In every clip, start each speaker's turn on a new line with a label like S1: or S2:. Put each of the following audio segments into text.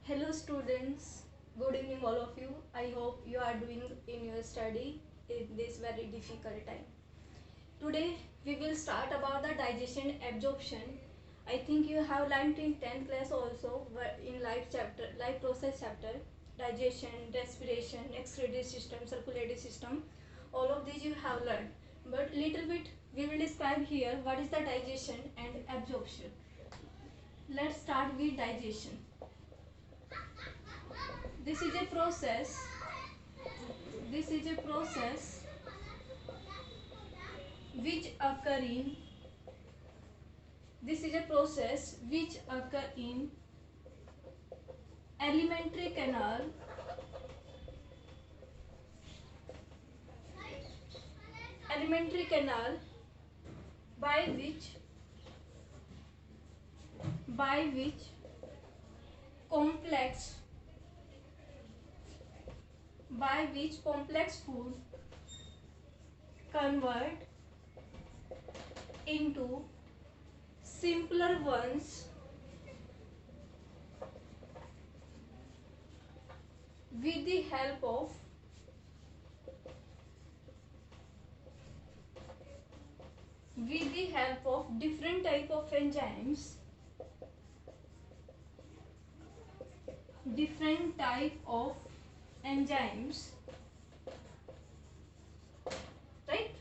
S1: Hello students, good evening all of you. I hope you are doing in your study in this very difficult time. Today we will start about the digestion absorption. I think you have learned in 10th class also in life process chapter, digestion, respiration, excretory system, circulatory system. All of these you have learned. But little bit we will describe here what is the digestion and absorption. Let's start with digestion. This is a process which occur in alimentary canal by which complex food convert into simpler ones with the help of different type of enzymes, right?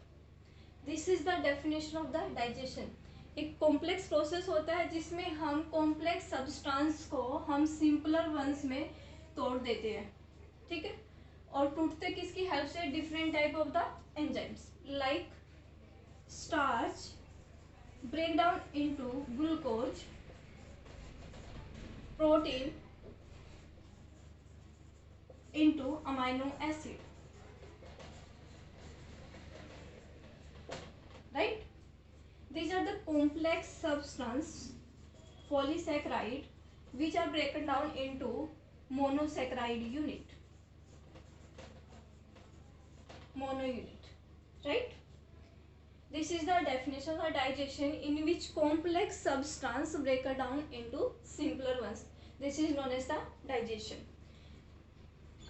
S1: This is the definition of the digestion. एक complex process होता है जिसमें हम complex substance को हम simpler once में तोड़ देते हैं, ठीक है। और टूटते किसकी हेल्प से? Different type of the enzymes like starch break down into glucose, protein into amino acid, right? These are the complex substance polysaccharide which are broken down into monosaccharide unit, right? This is the definition of digestion, in which complex substance break down into simpler ones. This is known as the digestion.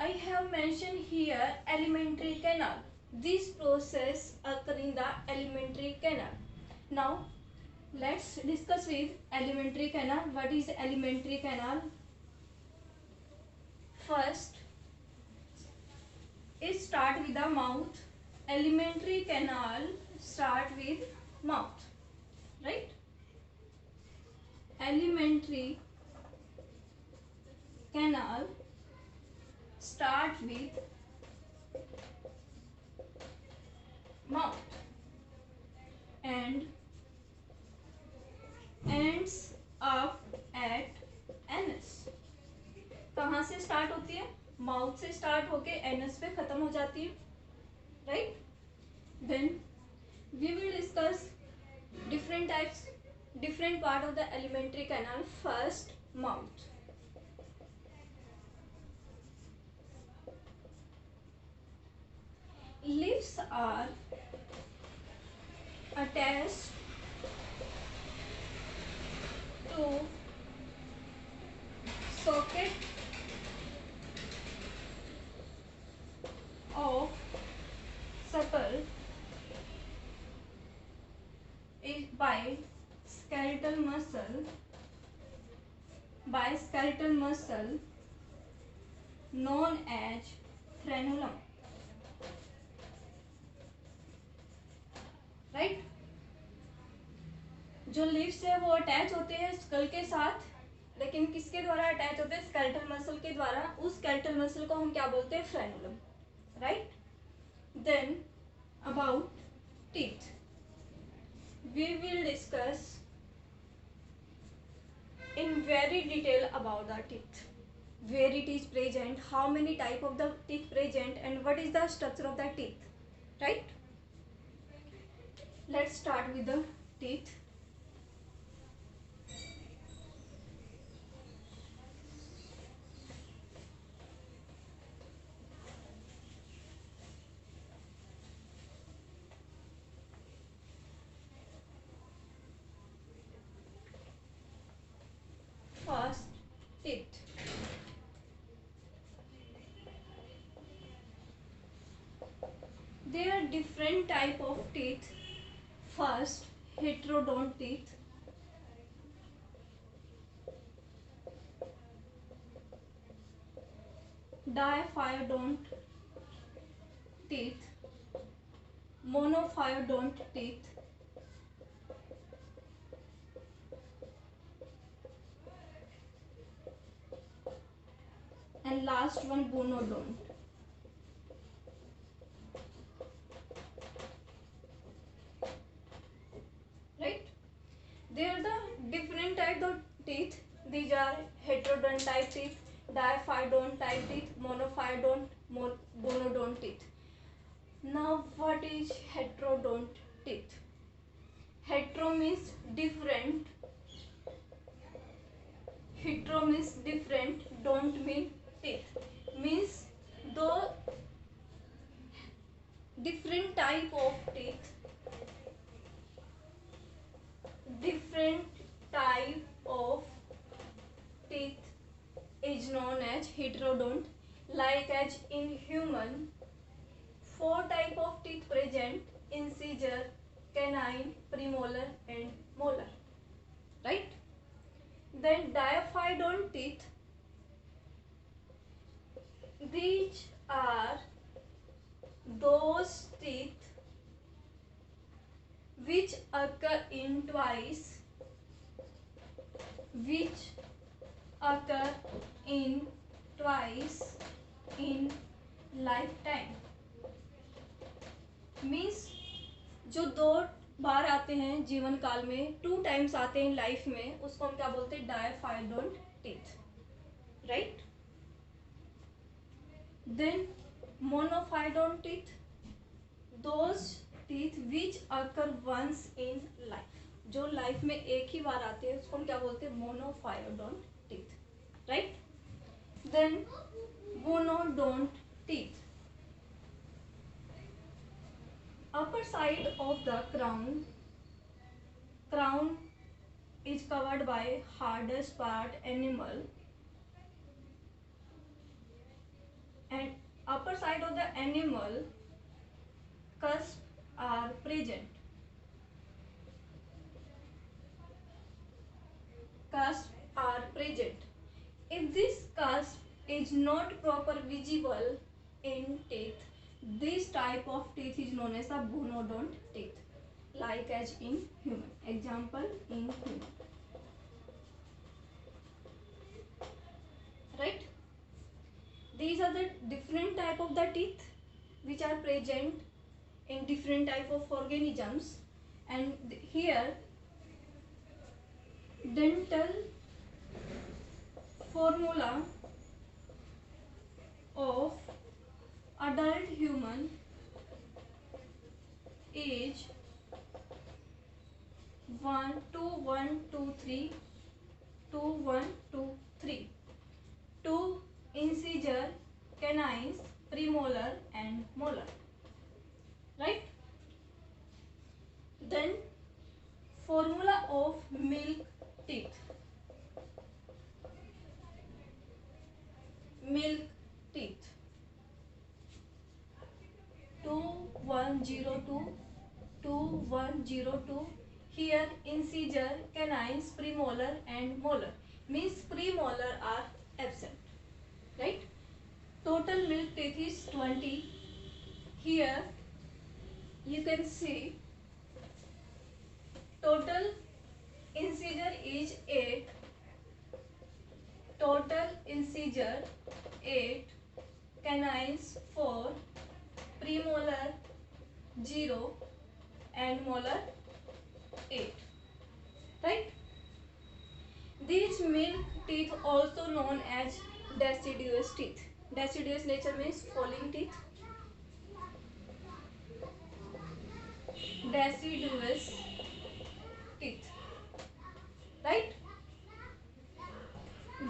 S1: I have mentioned here alimentary canal. This process occurs in the alimentary canal. Now, let's discuss with alimentary canal. What is alimentary canal? First, it start with the mouth. Alimentary canal start with mouth, right? Alimentary canal start with mouth and ends up at anus. कहाँ से start होती है? Mouth से start होके anus पे खत्म हो जाती है, right? Then we will discuss different part of the alimentary canal. First, mouth. Lips are attached to socket of suckle by skeletal muscle known as frenulum, right? जो लिप्स है वो अटैच होते हैं स्कल के साथ, लेकिन किसके द्वारा अटैच होते हैं? स्केलेटल मसल के द्वारा। उस स्केलेटल मसल को हम क्या बोलते हैं? Frenulum, right? Then about teeth, we will discuss in very detail about the teeth, where it is present, how many type of the teeth present, and what is the structure of the teeth, right? Let's start with the teeth. First, teeth. different type of teeth. First, heterodont teeth. Diphyodont teeth. Monophyodont teeth. And last one, bonodont. Right? They are the different type of teeth. These are heterodont type teeth, diphyodont type teeth, monophyodont, bonodont teeth. Now, what is heterodont teeth? Hetero means different. Hetero means different. Don't mean teeth. Means the different type of teeth. Different type of teeth is known as heterodont. Like as in human, 4 type of teeth present: incisor, canine, premolar and molar. Right? Then diphyodont teeth. These are those teeth which occur in twice, in lifetime. Means जो 2 बार आते हैं जीवन काल में, 2 times आते हैं life में, उसको हम क्या बोलते हैं? Diphyodont teeth. Right? Then monophyodont teeth, those teeth which occur once in life. जो लाइफ में एक ही बार आते हैं उसको हम क्या बोलते हैं? Monophyodont teeth. Right? Then bonodont teeth. Upper side of the crown is covered by hardest part animal, and upper side of the animal cusps are present. If this cusp is not proper visible in teeth, this type of teeth is known as a bonodont teeth, like as in human. Example, in human. Right? These are the different type of the teeth which are present in different type of organisms, and here dental formula of adult human is 1 2 1 2 3 2 1 2 3. 2 incisor, canines, premolar and molar. Right? Then formula of milk teeth. Milk teeth 2102, 2102. Here incisor, canines, premolar and molar. Means premolar are absent. Right? Total milk teeth is 20. Here you can see total incisor is 8. Total incisor 8, canines 4, premolar 0 and molar 8. Right? These milk teeth also known as deciduous teeth. Deciduous nature means falling teeth. Deciduous teeth. Right?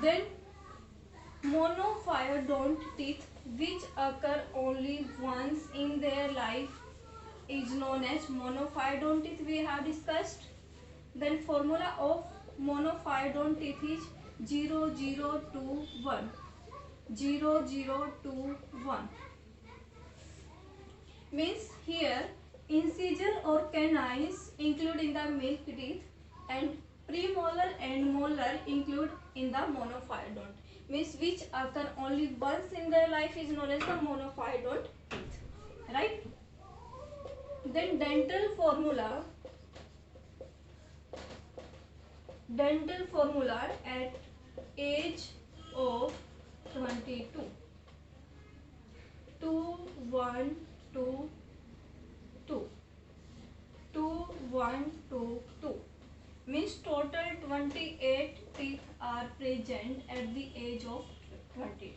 S1: Then monophyodont teeth, which occur only once in their life, is known as monophyodont teeth. We have discussed. Then formula of monophyodont teeth is 0021. 0021. Means here incisor or canines include in the milk teeth and premolar and molar include in the monophyodont. Means which occur only once in their life is known as the monophyodont teeth. Right? Then dental formula at age of 22. 2 1 2 2 2 1 2 2 means total 28 teeth are present at the age of 22.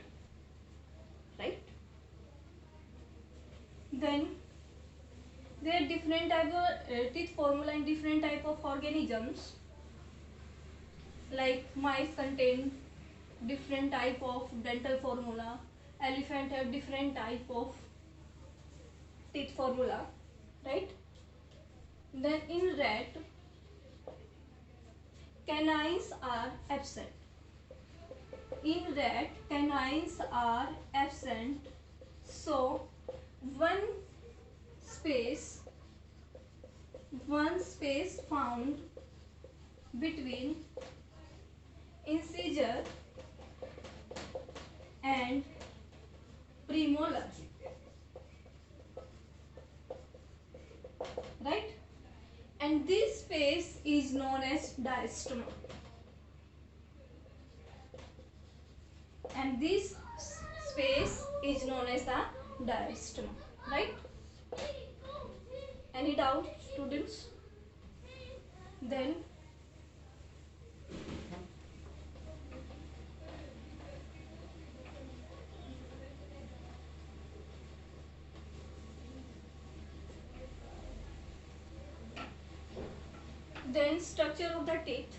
S1: Right? Then there are different type of teeth formula in different type of organisms. Like mice contain different type of dental formula, elephant have different type of teeth formula, right? Then in rat, canines are absent. In rat, canines are absent, so one space found between incisor and premolar, right? And this space is known as diastema. And this space is known as the diastema, right? Any doubt, students? Then structure of the teeth.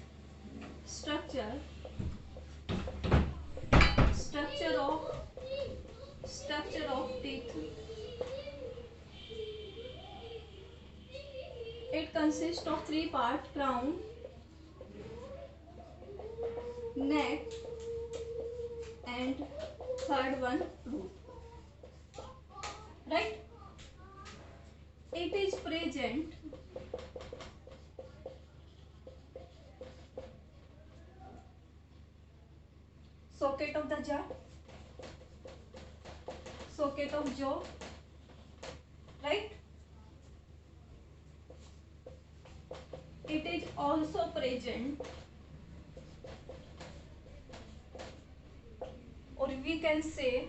S1: Structure of teeth. It consists of three parts: crown, neck, and third one root. Right? It is present socket of the jaw, socket of jaw, right? It is also present, or we can say,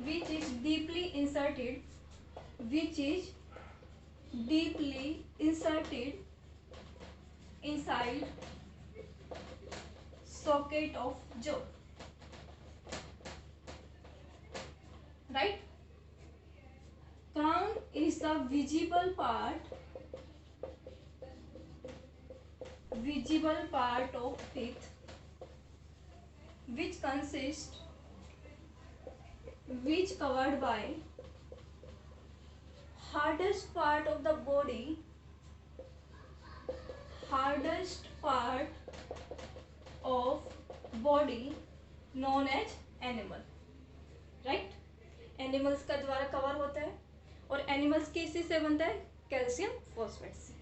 S1: which is deeply inserted inside socket of jaw, right? Crown is the visible part of teeth which covered by hardest part of the body known as animal, right? Animals का द्वारा cover होता है और animals किस से बनता है? Calcium phosphate से,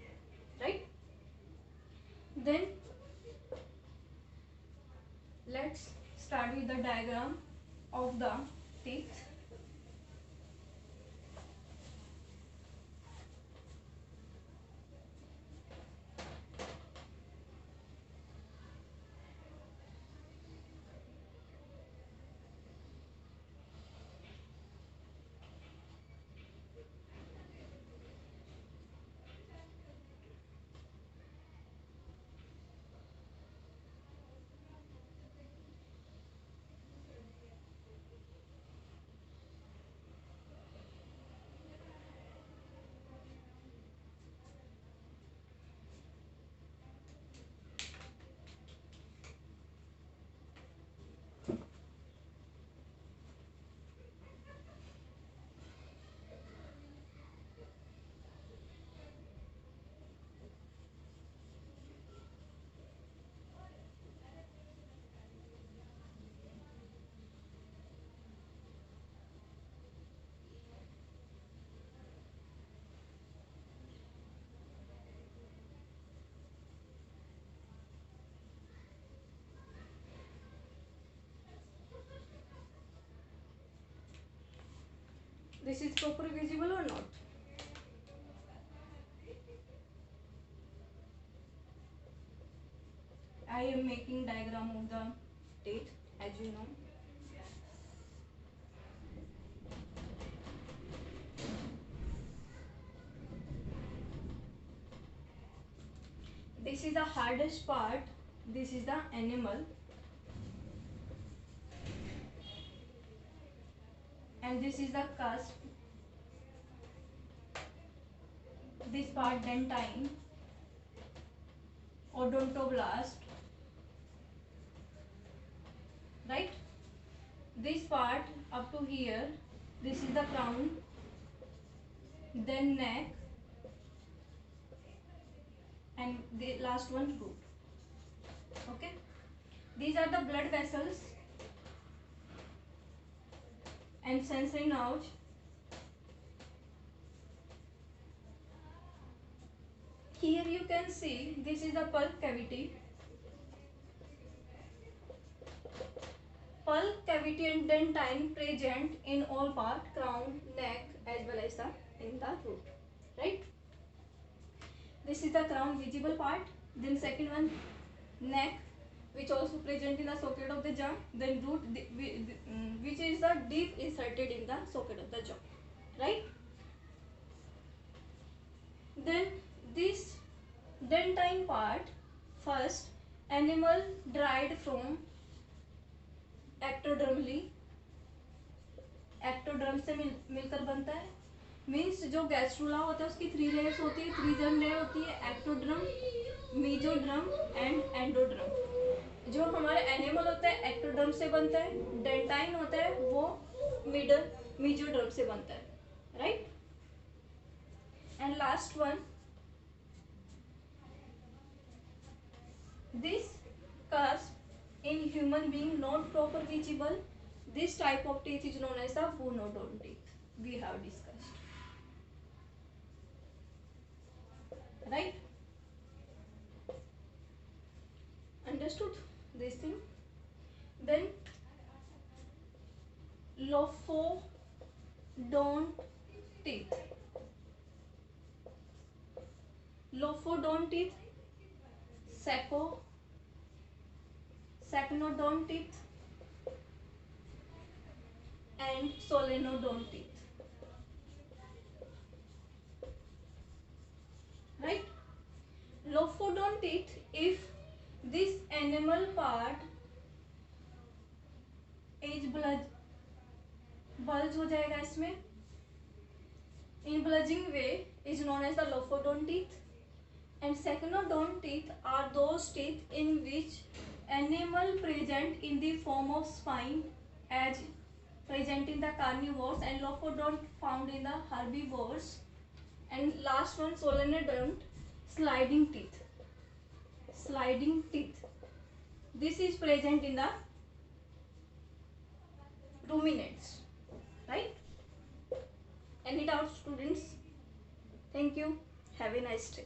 S1: right? Then let's start with the diagram of the teeth. This is properly visible or not? I am making diagram of the teeth, as you know. This is the hardest part. This is the animal, and this is the cusp. This part dentine, odontoblast, right? This part up to here, this is the crown, then neck, and the last one root. Okay, these are the blood vessels and sensory nerves. Here you can see this is the pulp cavity. Pulp cavity and dentine present in all part, crown, neck, as well as in the root, right? This is the crown visible part. Then second one, neck, which also present in the socket of the jaw. Then root, which is the deep inserted in the socket of the jaw, right? Then this dentine part, first animal derived from ectodermally, ectoderm से मिलकर बनता है. Means जो gastrula होता है उसकी 3 layers होती है. 3 जर्म लेयर होती है, एक्टोड्रम, मेसोड्रम एंड एंडोड्रम. जो हमारे एनिमल होता है एक्टोड्रम से बनता है. डेंटाइन होता है वो मेसोड्रम से बनता है, right? And last one, this cusp in human being not proper visible. This type of teeth is known as the phonoodont teeth. We have discussed, right? Understood this thing? Then lophodont teeth. Lophodont teeth, secnodont teeth and solenodont teeth, right? Lophodont teeth, if this animal part is bulge हो जाएगा इसमें. In bulging way is known as the lophodont teeth. And secnodont teeth are those teeth in which animal present in the form of spine, as present in the carnivores, and lophodont found in the herbivores. And last one, solenodont, sliding teeth. This is present in the ruminants, right? Any doubts, students? Thank you. Have a nice day.